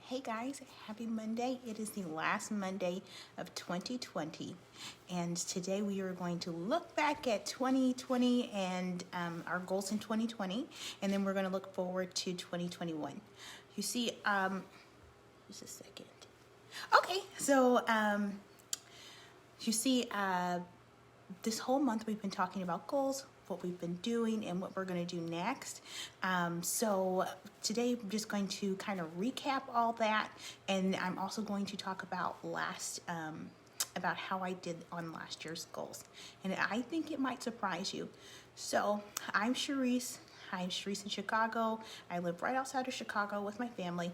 Hey guys, happy Monday. It is the last Monday of 2020, and today we are going to look back at 2020 and our goals in 2020, and then we're going to look forward to 2021. You see, just a second. Okay, so you see, this whole month we've been talking about goals, what we've been doing, and what we're going to do next. So today I'm just going to kind of recap all that, and I'm also going to talk about about how I did on last year's goals, and I think it might surprise you. So I'm Sharice. I'm Sharice in Chicago. I live right outside of Chicago with my family.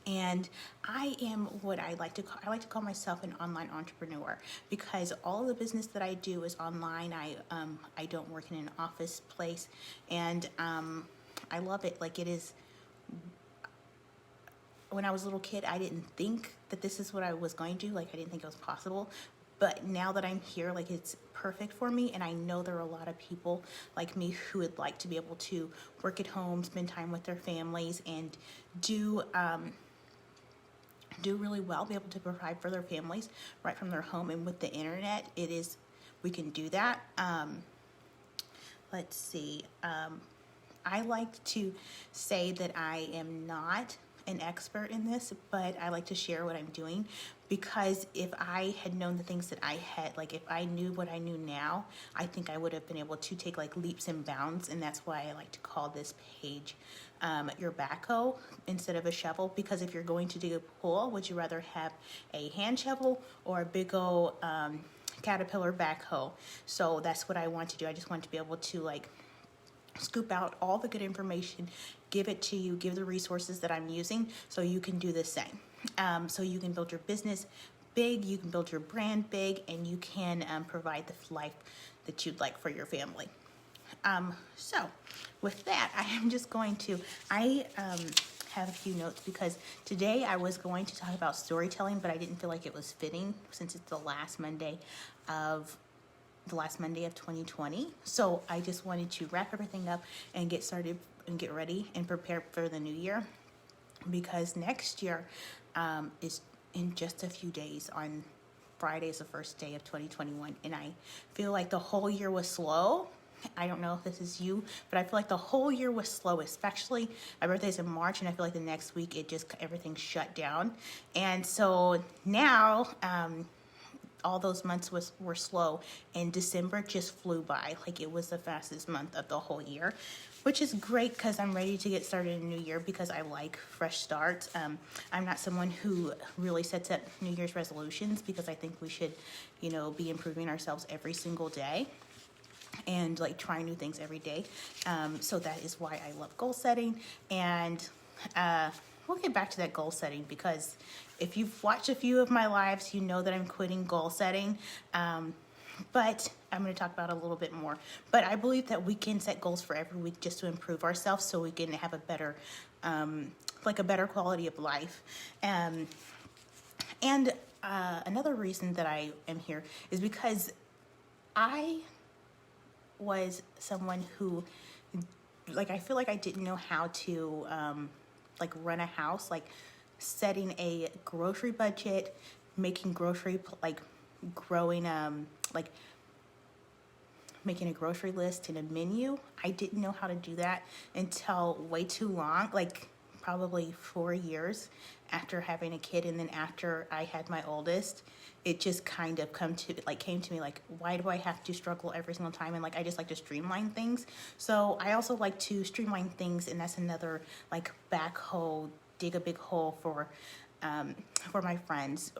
And I am what I like to call myself an online entrepreneur, because all of the business that I do is online. I don't work in an office place, and I love it. Like, it is. When I was a little kid, I didn't think that this is what I was going to do. Like, I didn't think it was possible. But now that I'm here, like, it's perfect for me, and I know there are a lot of people like me who would like to be able to work at home, spend time with their families, and do really well, be able to provide for their families right from their home. And with the internet, we can do that. Let's see. I like to say that I am not an expert in this, but I like to share what I'm doing, because if I had known the things that I had, like if I knew what I knew now, I think I would have been able to take like leaps and bounds. And that's why I like to call this page your backhoe instead of a shovel, because if you're going to dig a pool, would you rather have a hand shovel or a big old Caterpillar backhoe? So that's what I want to do. I just want to be able to like scoop out all the good information, give it to you, give the resources that I'm using, so you can do the same. So you can build your business big, you can build your brand big, and you can provide the life that you'd like for your family. So with that, I am just going to, I have a few notes, because today I was going to talk about storytelling, but I didn't feel like it was fitting since it's the last Monday of 2020. So I just wanted to wrap everything up and get started and get ready and prepare for the new year, because next year is in just a few days. On Friday is the first day of 2021, and I feel like the whole year was slow. I don't know if this is you, but I feel like the whole year was slow, especially my birthday's in March, and I feel like the next week everything shut down. And so now all those months were slow, and December just flew by. Like, it was the fastest month of the whole year, which is great, because I'm ready to get started in a new year, because I like fresh starts. I'm not someone who really sets up New Year's resolutions, because I think we should, be improving ourselves every single day and like trying new things every day. So that is why I love goal setting. And we'll get back to that goal setting, because if you've watched a few of my lives, you know that I'm quitting goal setting. But I'm going to talk about it a little bit more. But I believe that we can set goals for every week just to improve ourselves, so we can have a better, a better quality of life. And another reason that I am here is because I was someone who, I feel like I didn't know how to, run a house, setting a grocery budget, making making a grocery list and a menu. I didn't know how to do that until way too long, probably 4 years after having a kid. And then after I had my oldest, it just kind of came to me, why do I have to struggle every single time? And I just like to streamline things. So I also like to streamline things, and that's another backhoe, dig a big hole for my friends,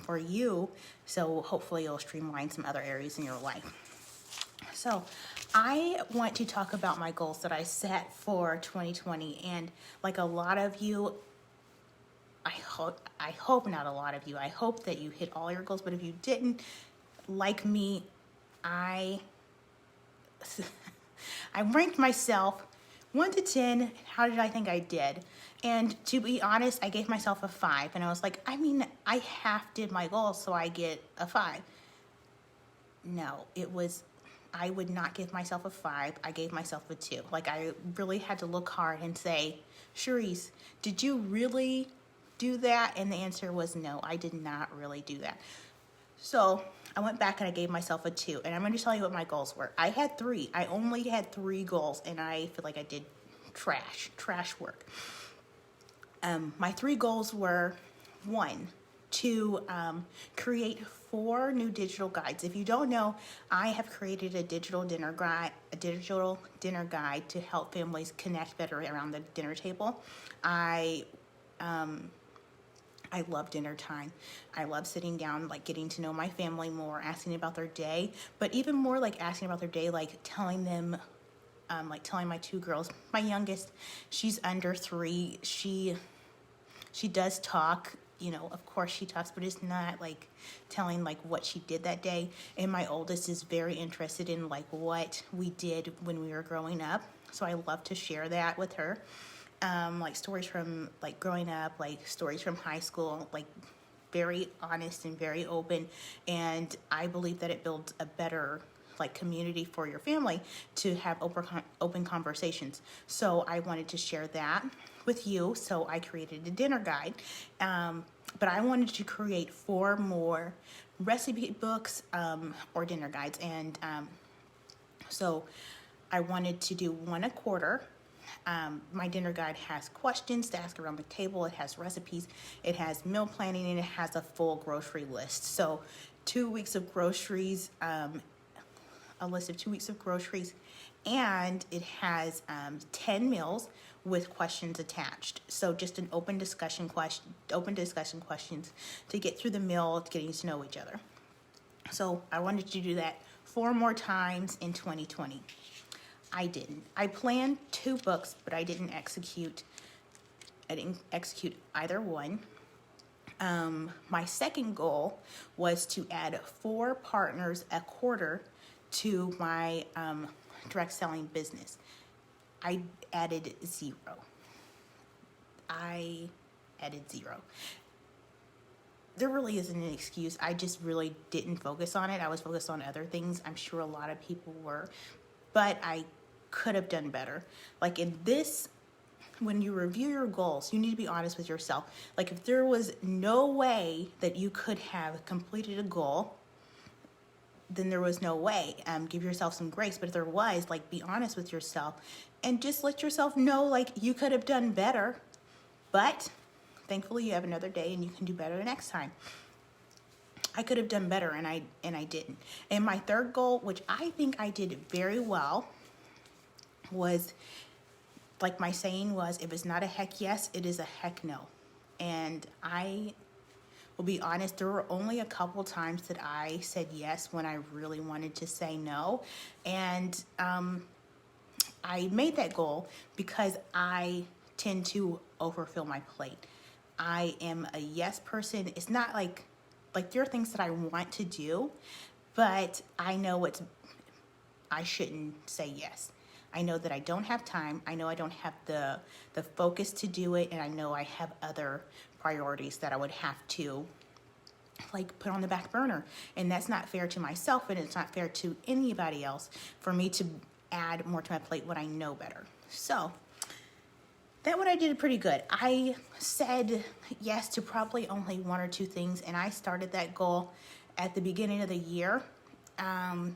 for you. So hopefully you'll streamline some other areas in your life. So I want to talk about my goals that I set for 2020. And like a lot of you, I hope not a lot of you, I hope that you hit all your goals. But if you didn't, like me, I ranked myself 1 to 10. How did I think I did? And to be honest, I gave myself a 5. And I was like, I half did my goals, so I get a 5. No, I would not give myself a 5. I gave myself a 2. I really had to look hard and say, Sharice, did you really do that? And the answer was no, I did not really do that. So I went back and I gave myself a 2. And I'm going to tell you what my goals were. I had 3. I only had 3 goals, and I feel like I did trash work. My 3 goals were, 1, to create 4 new digital guides. If you don't know, I have created a digital dinner guide to help families connect better around the dinner table. I love dinner time. I love sitting down, like getting to know my family more, asking about their day, but even more like asking about their day, like telling them, like telling my 2 girls, my youngest, she's under 3. She does talk, you know, of course she talks, but it's not like telling like what she did that day. And my oldest is very interested in like what we did when we were growing up. So I love to share that with her. Like stories from like growing up, like stories from high school, like very honest and very open. And I believe that it builds a better like community for your family to have open conversations. So I wanted to share that with you. So I created a dinner guide. But I wanted to create 4 more recipe books or dinner guides. And so I wanted to do 1 a quarter. My dinner guide has questions to ask around the table. It has recipes. It has meal planning, and it has a full grocery list. So 2 weeks of groceries, a list of 2 weeks of groceries, and it has 10 meals with questions attached. So just an open discussion questions to get through the meal, getting to know each other. So I wanted to do that 4 more times in 2020. I didn't. I planned 2 books, but I didn't execute. I didn't execute either one. My second goal was to add 4 partners a quarter to my direct selling business. I added 0. There really isn't an excuse. I just really didn't focus on it. I was focused on other things. I'm sure a lot of people were, but I could have done better. Like in this, when you review your goals, you need to be honest with yourself. Like if there was no way that you could have completed a goal, then there was no way. Give yourself some grace. But if there was, like, be honest with yourself and just let yourself know, like, you could have done better. But thankfully, you have another day and you can do better the next time. I could have done better, and I didn't. And my third goal, which I think I did very well, was, like my saying was, if it's not a heck yes, it is a heck no. And I will be honest, there were only a couple times that I said yes when I really wanted to say no. And I made that goal because I tend to overfill my plate. I am a yes person. It's not like there are things that I want to do, but I know I shouldn't say yes. I know that I don't have time. I know I don't have the focus to do it, and I know I have other priorities that I would have to like put on the back burner. And that's not fair to myself, and it's not fair to anybody else for me to add more to my plate when I know better. So that one I did pretty good. I said yes to probably only 1 or 2 things, and I started that goal at the beginning of the year. And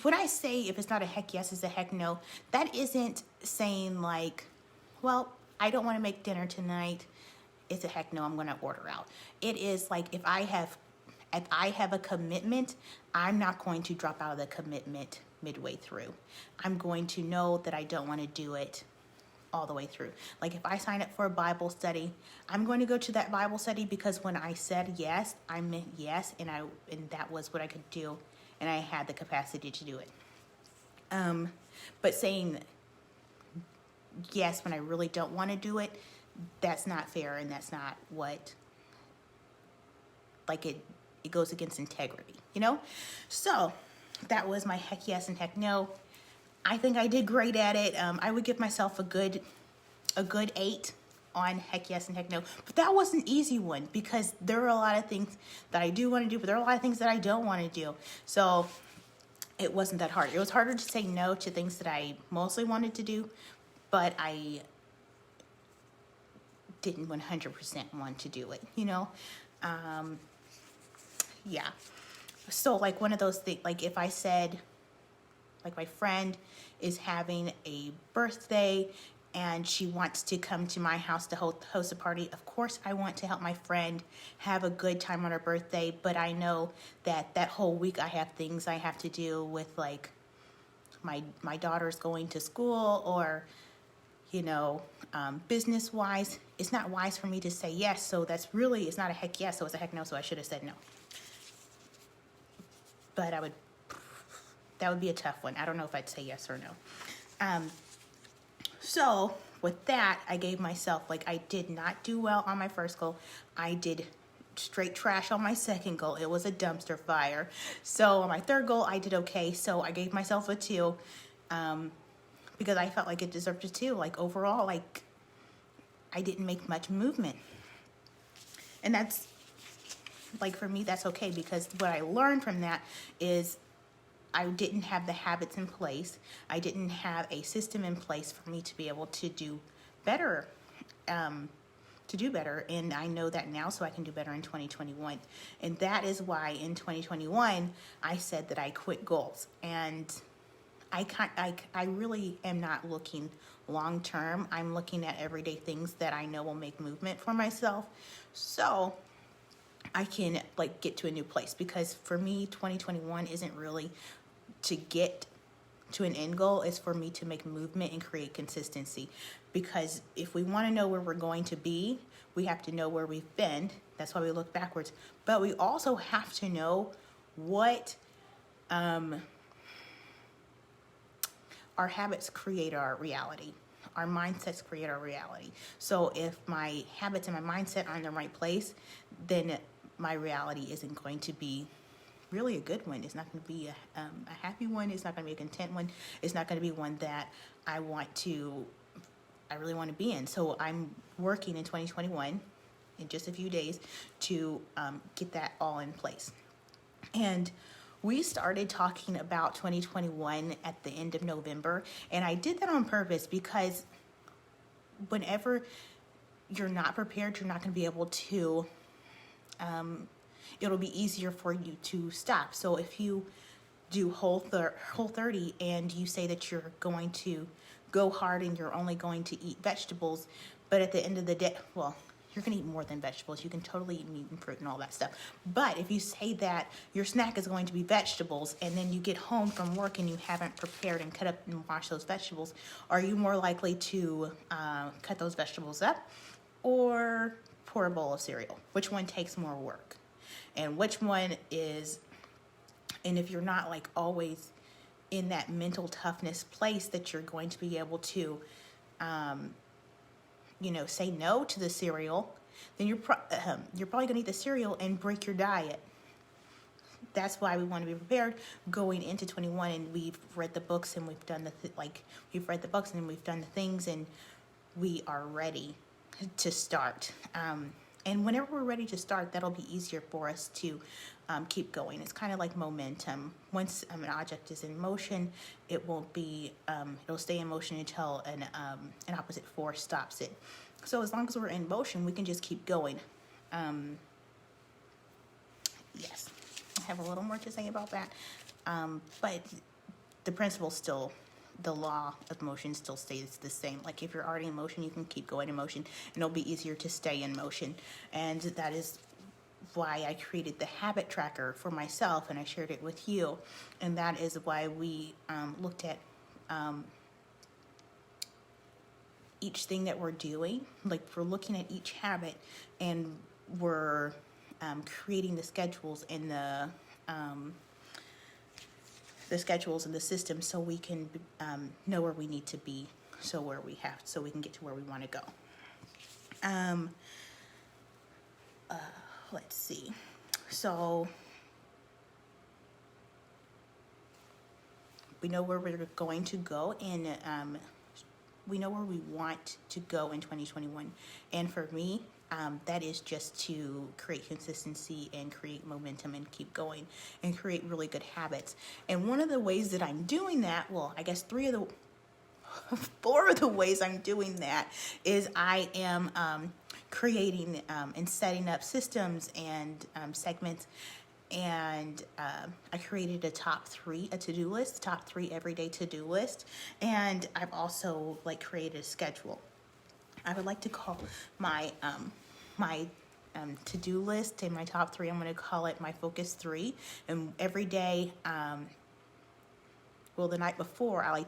when I say if it's not a heck yes, it's a heck no, that isn't saying like, well, I don't want to make dinner tonight. It's a heck no, I'm going to order out. It is like if I have a commitment, I'm not going to drop out of the commitment midway through. I'm going to know that I don't want to do it all the way through. Like if I sign up for a Bible study, I'm going to go to that Bible study because when I said yes, I meant yes, and that was what I could do, and I had the capacity to do it. But saying yes when I really don't want to do it, that's not fair, and that's not what, like it goes against integrity, you know? So that was my heck yes and heck no. I think I did great at it. I would give myself a good 8 on heck yes and heck no. But that was an easy one because there are a lot of things that I do want to do, but there are a lot of things that I don't want to do. So it wasn't that hard. It was harder to say no to things that I mostly wanted to do, but I didn't 100% want to do it, yeah. So like one of those things, like if I said, like my friend is having a birthday and she wants to come to my house to host a party, of course I want to help my friend have a good time on her birthday, but I know that that whole week I have things I have to do with, like my daughter's going to school, or business wise, it's not wise for me to say yes. So that's really, it's not a heck yes, so it's a heck no, so I should have said no. But that would be a tough one. I don't know if I'd say yes or no. So with that, I gave myself, like, I did not do well on my first goal. I did straight trash on my second goal. It was a dumpster fire. So on my third goal, I did okay. So I gave myself a 2, because I felt like it deserved a 2. Like overall, like I didn't make much movement. And that's, like, for me, that's okay, because what I learned from that is I didn't have the habits in place. I didn't have a system in place for me to be able to do better, and I know that now, so I can do better in 2021. And that is why in 2021 I said that I quit goals, and I really am not looking long term. I'm looking at everyday things that I know will make movement for myself, so I can, like, get to a new place. Because for me, 2021 isn't really to get to an end goal, is for me to make movement and create consistency. Because if we want to know where we're going to be, we have to know where we've been. That's why we look backwards. But we also have to know what our habits create our reality. Our mindsets create our reality. So if my habits and my mindset are in the right place, then my reality isn't going to be really a good one. It's not going to be a happy one. It's not going to be a content one. It's not going to be one that I really want to be in. So I'm working in 2021, in just a few days, to get that all in place. And we started talking about 2021 at the end of November, and I did that on purpose, because whenever you're not prepared, you're not going to be able to, it'll be easier for you to stop. So if you do Whole 30 and you say that you're going to go hard and you're only going to eat vegetables, but at the end of the day, well, you're going to eat more than vegetables. You can totally eat meat and fruit and all that stuff. But if you say that your snack is going to be vegetables, and then you get home from work and you haven't prepared and cut up and washed those vegetables, are you more likely to cut those vegetables up or pour a bowl of cereal? Which one takes more work? And which one is, and if you're not, like, always in that mental toughness place that you're going to be able to say no to the cereal, then you're probably going to eat the cereal and break your diet. That's why we want to be prepared going into 21, and we've read the books and we've done we've read the books and we've done the things, and we are ready to start. And whenever we're ready to start, that'll be easier for us to keep going. It's kind of like momentum. Once an object is in motion, it won't be, it'll stay in motion until an opposite force stops it. So as long as we're in motion, we can just keep going. Yes, I have a little more to say about that. But the principle still, the law of motion still stays the same. Like, if you're already in motion, you can keep going in motion, and it'll be easier to stay in motion. And that is why I created the habit tracker for myself, and I shared it with you. And that is why we looked at each thing that we're doing. Like, we're looking at each habit, and we're creating the schedules and the schedules and the system, so we can know where we need to be, so we can get to where we want to go. Let's see. So we know where we're going to go, and we know where we want to go in 2021. And for me, that is just to create consistency and create momentum and keep going and create really good habits. And one of the ways that I'm doing that, well, I guess four of the ways I'm doing that is I am creating and setting up systems and segments. And I created a to-do list, top 3 everyday to-do list. And I've also like created a schedule. I would like to call my to-do list and my top 3, I'm going to call it my focus 3. And every day, the night before, I'm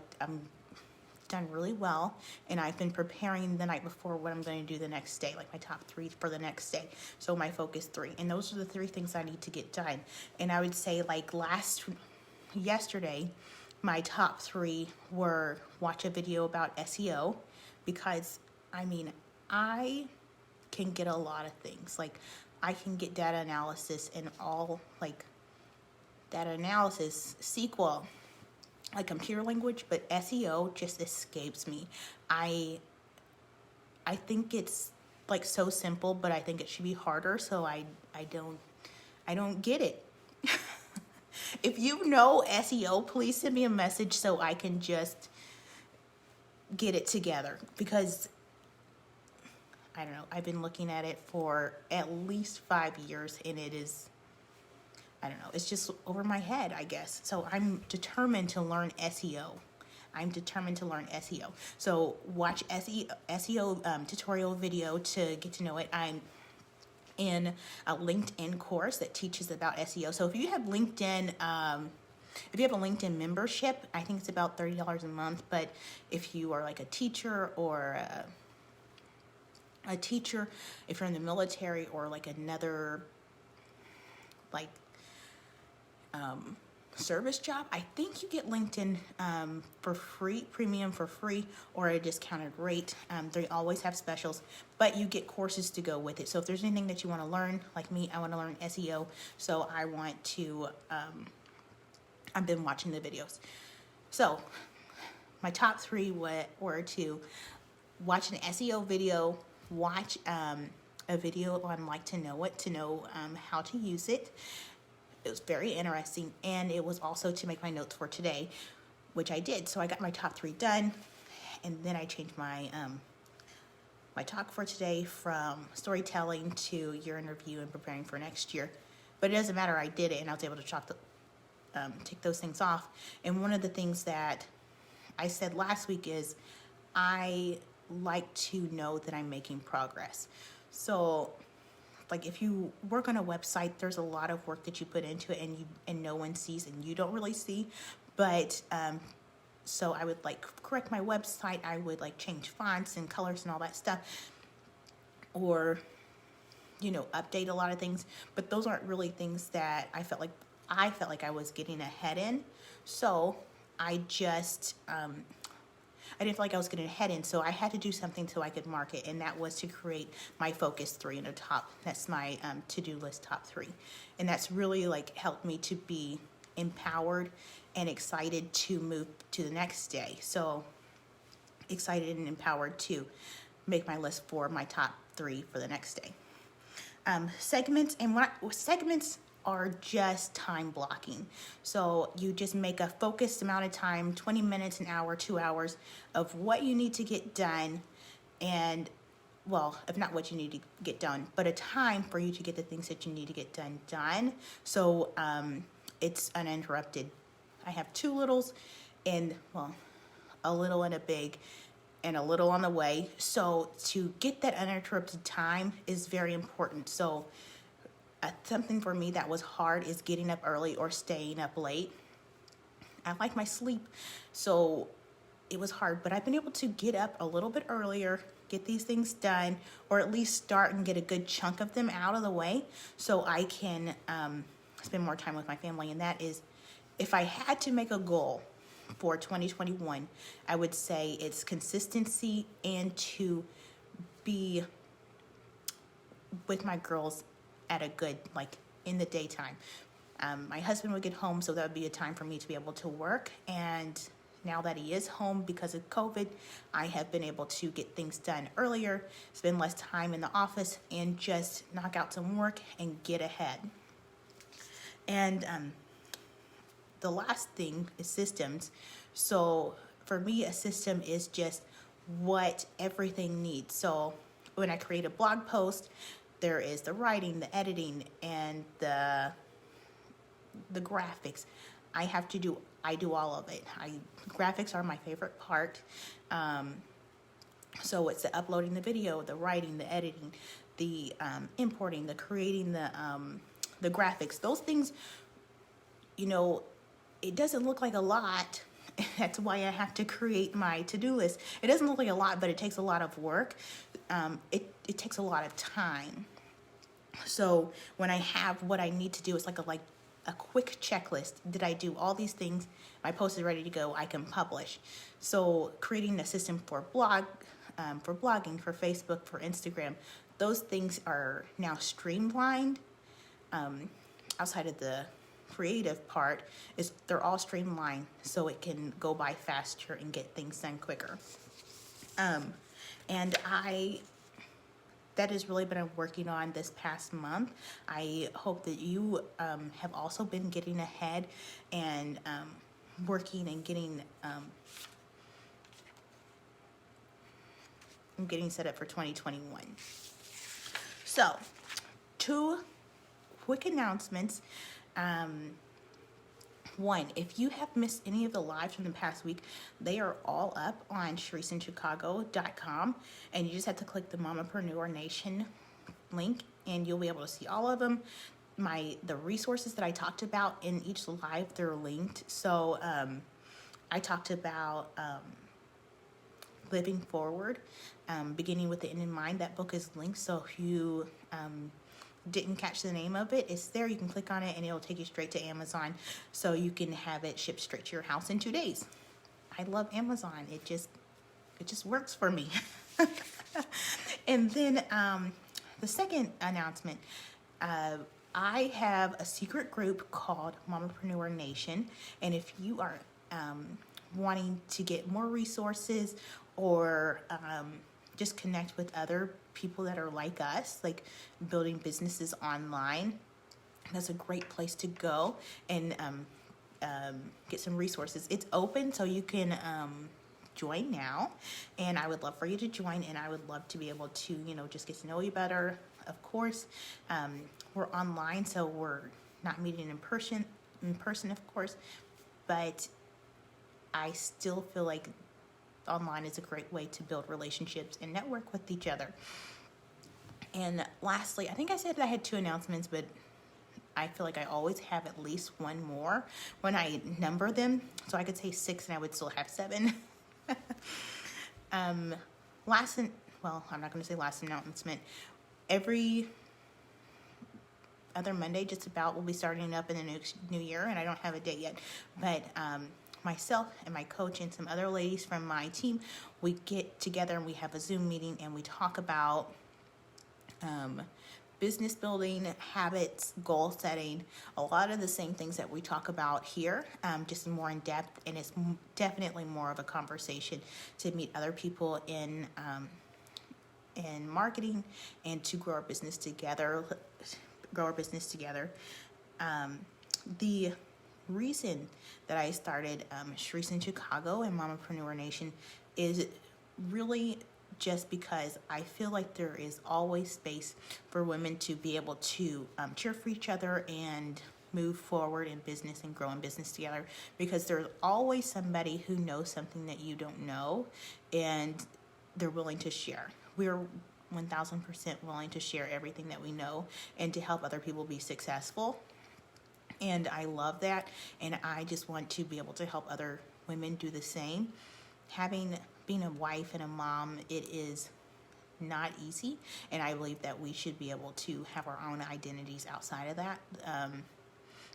done really well, and I've been preparing the night before what I'm going to do the next day, like my top 3 for the next day. So my focus 3, and those are the 3 things I need to get done. And I would say like yesterday, my top 3 were watch a video about SEO, because I mean, I can get a lot of things. Like I can get data analysis and all, like data analysis, SQL, like computer language, but SEO just escapes me. I think it's like so simple, but I think it should be harder. So I don't get it. If you know SEO, please send me a message so I can just get it together, because I don't know, I've been looking at it for at least 5 years, and it is, I don't know, it's just over my head, I guess. So I'm determined to learn SEO. So watch SEO tutorial video to get to know it. I'm in a LinkedIn course that teaches about SEO. So if you have LinkedIn, if you have a LinkedIn membership, I think it's about $30 a month. But if you are like a teacher or if you're in the military or like another like service job, I think you get LinkedIn for free, premium for free, or a discounted rate. They always have specials, but you get courses to go with it. So if there's anything that you want to learn, like me, I want to learn SEO, so I want to, I've been watching the videos. So my top 3 were to watch an SEO video, watch a video on Like to Know It, to know how to use it. It was very interesting, and it was also to make my notes for today, which I did. So I got my top 3 done, and then I changed my my talk for today from storytelling to year in review and preparing for next year. But it doesn't matter, I did it, and I was able to take those things off. And one of the things that I said last week is I like to know that I'm making progress. So like if you work on a website, there's a lot of work that you put into it, and no one sees, and you don't really see. But so I would like correct my website. I would like change fonts and colors and all that stuff, or update a lot of things. But those aren't really things that I felt like I was getting ahead in. So I just I didn't feel like I was getting ahead in, so I had to do something so I could mark it, and that was to create my focus 3 in a top. That's my to-do list top 3, and that's really like helped me to be empowered and excited to move to the next day. So excited and empowered to make my list for my top 3 for the next day. Segments, and segments are just time blocking. So you just make a focused amount of time, 20 minutes, an hour, 2 hours of what you need to get done, and if not what you need to get done, but a time for you to get the things that you need to get done. So it's uninterrupted. I have 2 littles, and a little and a big, and a little on the way. So to get that uninterrupted time is very important. So something for me that was hard is getting up early or staying up late. I like my sleep, so it was hard, but I've been able to get up a little bit earlier, get these things done, or at least start and get a good chunk of them out of the way so I can spend more time with my family. And that is, if I had to make a goal for 2021, I would say it's consistency and to be with my girls at a good, like in the daytime. My husband would get home, so that would be a time for me to be able to work. And now that he is home because of COVID, I have been able to get things done earlier, spend less time in the office, and just knock out some work and get ahead. And the last thing is systems. So for me, a system is just what everything needs. So when I create a blog post, there is the writing, the editing, and the graphics. I do all of it. Graphics are my favorite part. So it's the uploading the video, the writing, the editing, the importing, the creating the graphics. Those things, it doesn't look like a lot. That's why I have to create my to-do list. It doesn't look like a lot, but it takes a lot of work. It takes a lot of time. So when I have what I need to do, it's like a quick checklist. Did I do all these things? My post is ready to go. I can publish. So creating a system for blogging, for Facebook, for Instagram, those things are now streamlined. Outside of the creative part, they're all streamlined so it can go by faster and get things done quicker. And that has really been I'm working on this past month. I hope that you have also been getting ahead and working and getting set up for 2021. So, 2 quick announcements. One, if you have missed any of the lives from the past week, they are all up on ShariceInChicago.com, and you just have to click the Momapreneur Nation link, and you'll be able to see all of them. The resources that I talked about in each live, they're linked. So I talked about living forward, beginning with the end in mind. That book is linked, so if you didn't catch the name of it, it's there. You can click on it and it'll take you straight to Amazon, so you can have it shipped straight to your house in 2 days. I love Amazon. It just works for me. And then the second announcement, I have a secret group called Momapreneur Nation, and if you are wanting to get more resources or just connect with other people that are like us, like building businesses online, that's a great place to go and get some resources. It's open, so you can join now, and I would love for you to join, and I would love to be able to just get to know you better. Of course, we're online, so we're not meeting in person, of course, but I still feel like online is a great way to build relationships and network with each other. And lastly, I think I said I had 2 announcements, but I feel like I always have at least one more when I number them. So I could say 6 and I would still have 7. I'm not going to say last announcement. Every other Monday, just about, we'll be starting up in the new year, and I don't have a date yet, but myself and my coach and some other ladies from my team, we get together and we have a Zoom meeting and we talk about business building, habits, goal setting, a lot of the same things that we talk about here, just more in depth, and it's definitely more of a conversation to meet other people in marketing and to grow our business together. The reason that I started Sharice in Chicago and Momapreneur Nation is really just because I feel like there is always space for women to be able to cheer for each other and move forward in business and grow in business together, because there's always somebody who knows something that you don't know, and they're willing to share. We're 1000% willing to share everything that we know and to help other people be successful. And I love that, and I just want to be able to help other women do the same. Being a wife and a mom, it is not easy, and I believe that we should be able to have our own identities outside of that,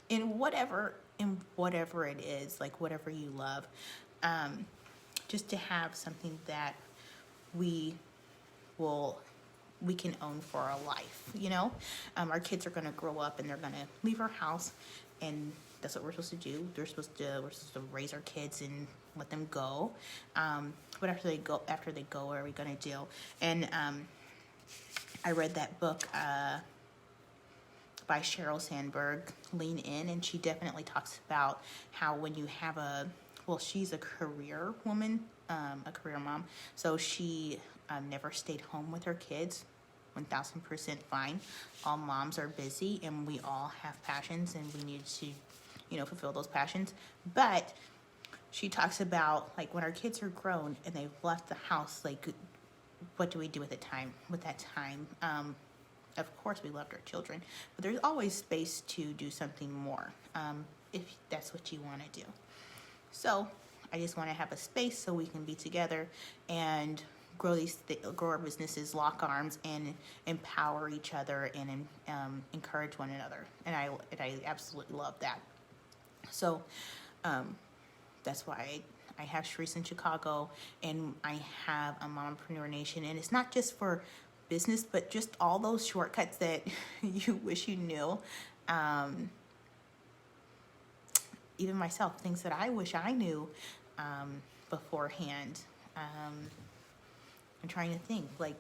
in whatever it is, like whatever you love, just to have something that we can own for our life. Our kids are going to grow up and they're going to leave our house, and that's what we're supposed to do. We're supposed to raise our kids and let them go. But after they go, what are we going to do? And I read that book by Sheryl Sandberg, Lean In, and she definitely talks about how when you have a well, she's a career woman, a career mom. So she never stayed home with her kids. 1000% fine. All moms are busy and we all have passions and we need to, fulfill those passions. But she talks about like when our kids are grown and they've left the house, like what do we do with that time? Of course we loved our children, but there's always space to do something more, if that's what you want to do. So I just want to have a space so we can be together and grow our businesses, lock arms, and empower each other and encourage one another. And I absolutely love that. So that's why I have Sharice in Chicago, and I have a Mompreneur Nation. And it's not just for business, but just all those shortcuts that you wish you knew. Even myself, things that I wish I knew beforehand. I'm trying to think, like,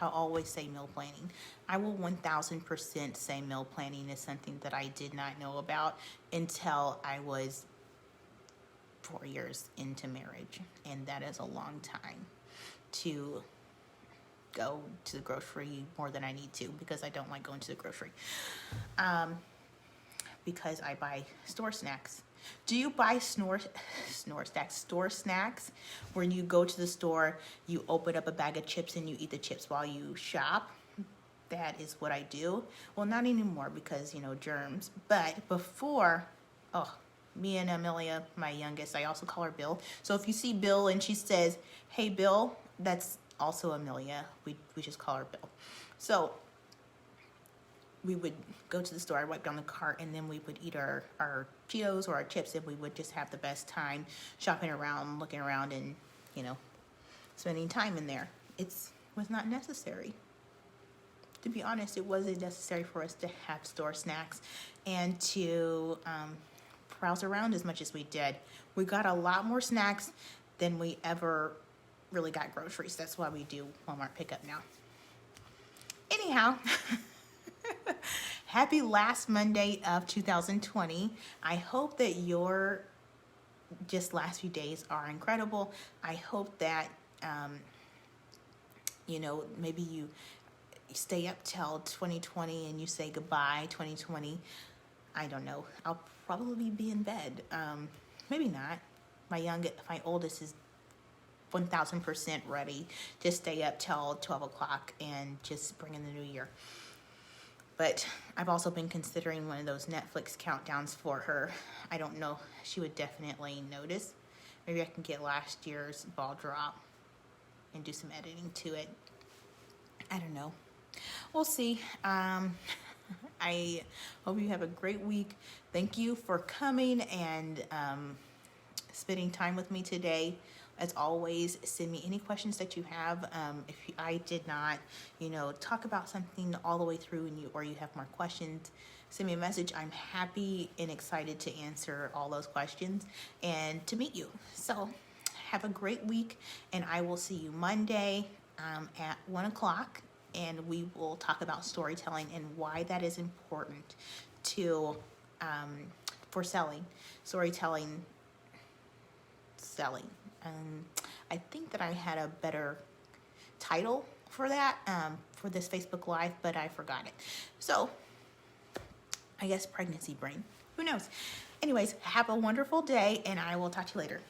I'll always say meal planning. I will 1000% say meal planning is something that I did not know about until I was 4 years into marriage. And that is a long time to go to the grocery more than I need to, because I don't like going to the grocery. Because I buy store snacks. Do you buy store snacks when you go to the store, you open up a bag of chips and you eat the chips while you shop? That is what I do. Well, not anymore because, germs. But before, me and Amelia, my youngest, I also call her Bill. So if you see Bill and she says, "Hey, Bill," that's also Amelia. We just call her Bill. So we would go to the store, I'd wipe down the cart, and then we would eat our Cheetos or our chips, and we would just have the best time shopping around, looking around, and, spending time in there. It was not necessary. To be honest, it wasn't necessary for us to have store snacks and to browse around as much as we did. We got a lot more snacks than we ever really got groceries. That's why we do Walmart pickup now. Anyhow, happy last Monday of 2020. I hope that your just last few days are incredible. I hope that, maybe you stay up till 2020 and you say goodbye 2020. I don't know. I'll probably be in bed. Maybe not. My oldest is 1000% ready to stay up till 12 o'clock and just bring in the new year. But I've also been considering one of those Netflix countdowns for her. I don't know. She would definitely notice. Maybe I can get last year's ball drop and do some editing to it. I don't know. We'll see. I hope you have a great week. Thank you for coming and spending time with me today. As always, send me any questions that you have. If I did not, talk about something all the way through or you have more questions, send me a message. I'm happy and excited to answer all those questions and to meet you. So have a great week, and I will see you Monday at 1 o'clock, and we will talk about storytelling and why that is important for selling. Storytelling, selling. I think that I had a better title for that, for this Facebook Live, but I forgot it. So I guess pregnancy brain. Who knows? Anyways, have a wonderful day, and I will talk to you later.